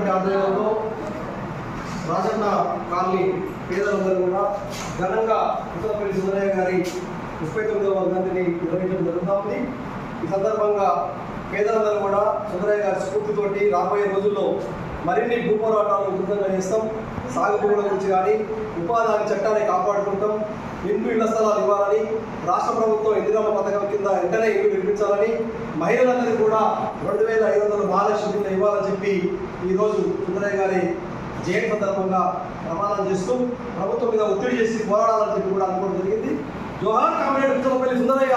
గారి ఆధ్వర్యంలో రాజన్న కాలనీ పేదలందరూ కూడా ఘనంగా ఉత్తరపల్లి సుందరయ్య గారి 39వ వర్ధంతిని నిర్వహించడం జరుగుతుంది. ఈ సందర్భంగా పేదలందరూ కూడా సుందరయ్య గారి స్ఫూర్తితోటి రాబోయే రోజుల్లో మరిన్ని భూ పోరాటాలు ఉధృతంగా చేస్తాం. సాగు భూముల గురించి కానీ ఉపాధి హామీ చట్టాన్ని కాపాడుకుంటాం. ఇళ్ల స్థలాలు ఇవ్వాలని, రాష్ట్ర ప్రభుత్వం ఇందిరమ్మ పథకం కింద వెంటనే ఇల్లు నిర్మించాలని, మహిళలందరికీ కూడా 2500 మహాలక్ష్మి కింద ఇవ్వాలని చెప్పి ఈరోజు సుందరయ్య గారి జయంతి సందర్భంగా ప్రమాణం చేస్తూ ప్రభుత్వం మీద ఒత్తిడి చేసి పోరాడాలని చెప్పి కూడా అనుకోవడం జరిగింది. జోహార్ కామ్రేడ్ ఉత్తరపల్లి సుందరయ్య,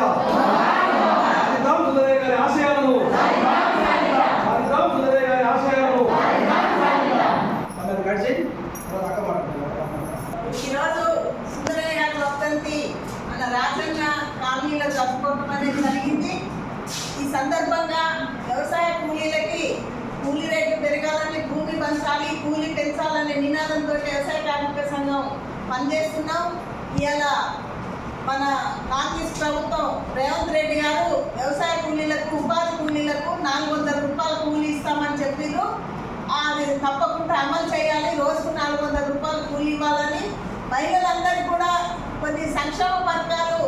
సుందరయ్య గారి ఆశయాలను, సుందరయ్య గారి ఆశయాలను ఈరోజు సుందరయ్య గారి వర్ధంతి మన రాజన్న కాలనీలో జరుపుకోవడం అనేది జరిగింది. ఈ సందర్భంగా వ్యవసాయ కూలీలకి కూలీ రేట్లు పెరగాలని, భూమి పంచాలి, కూలీ పెంచాలనే నినాదంతో వ్యవసాయ కార్మిక సంఘం పనిచేస్తున్నాం. ఇవాళ మన కాంగ్రెస్ ప్రభుత్వం రేవంత్ రెడ్డి గారు వ్యవసాయ కూలీలకు, ఉపాధి కూలీలకు 400 రూపాయలు కూలీ ఇస్తామని చెప్పారు. అది తప్పకుండా అమలు చేయాలి. రోజుకు 400 రూపాయలు కూలీ ఇవ్వాలని, మహిళలందరికీ కూడా కొన్ని సంక్షేమ పథకాలు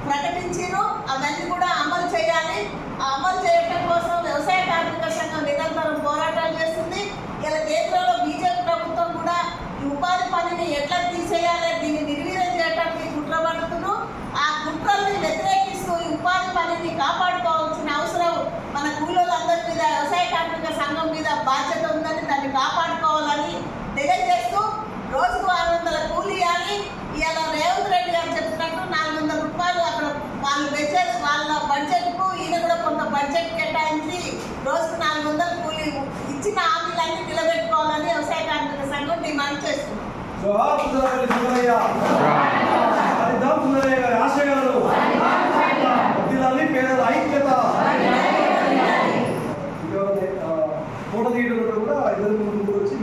ప్రకటించారు, అవన్నీ కూడా అమలు చేయాలి. ఆ అమలు చేయడం కోసం వ్యవసాయ కార్మిక సంఘం నిరంతరం పోరాటాలు చేస్తుంది. ఇలా కేంద్రంలో బీజేపీ ప్రభుత్వం కూడా ఈ ఉపాధి పనిని ఎట్లా తీసేయాలి, దీన్ని నిర్వీర్యం చేయడానికి కుట్ర పడుతున్నారు. ఆ కుట్రల్ని వ్యతిరేకిస్తూ ఈ ఉపాధి పనిని కాపాడుకోవాల్సిన అవసరం మన కూలీలందరి మీద, వ్యవసాయ కార్మిక సంఘం మీద బాధ్యత ఉందని, దాన్ని కాపాడుకోవాలని తెలియజేస్తూ రోజుకు 600 కూలీ ఇవ్వాలి. ఇవాళ రేవంత్ రెడ్డి గారు చెప్పినట్టు 400 రూపాయలు అక్కడ వాళ్ళు బడ్జెట్, వాళ్ళ బడ్జెట్కు ఈయన కూడా కొంత బడ్జెట్ కేటాయించి రోజుకు 400 కూలీ ఇచ్చిన హామీలన్నీ నిలబెట్టుకోవాలని వ్యవసాయ కార్మిక సంఘం డిమాండ్ చేస్తుంది. పేదల ఐక్యత ఫోటో తీయడం కూడా 2 3 వచ్చి